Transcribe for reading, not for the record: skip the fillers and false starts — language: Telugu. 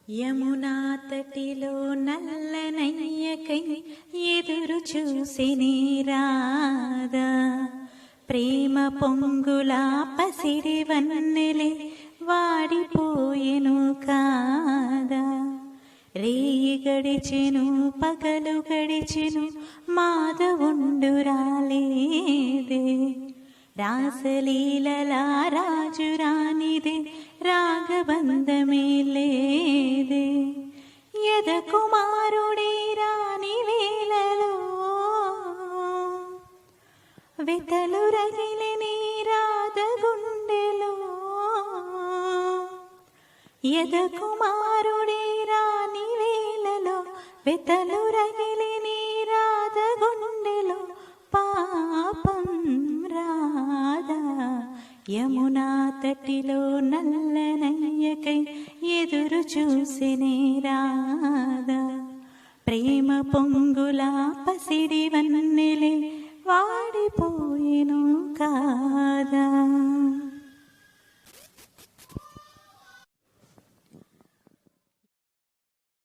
యమునా తటిలో నల్లనయ్యకై ఎదురు చూసిని రాధా, ప్రేమ పొంగుల పసిడి వన్నెలే వాడిపోయెను కాదా. రేయి గడిచెను పగలు గడిచెను మాధవుండు రాలేదే, రాసలీలల రాజు రానిదే రాగబంధమే లేదే. యద కుమారుడే రాని వేళలో వెతలు రగిలిని రాధ గుండెలో, యద కుమారుడే రాని వేళలో వెతలు రగిలిని రాధ గుండెలో. పాపం రాధా యమునా తటిలో నల్లనయ్యకై ఎదురు చూసినే రాధా, ప్రేమ పొంగుల పసిడి వన్నెలే వాడిపోయెను కాదా.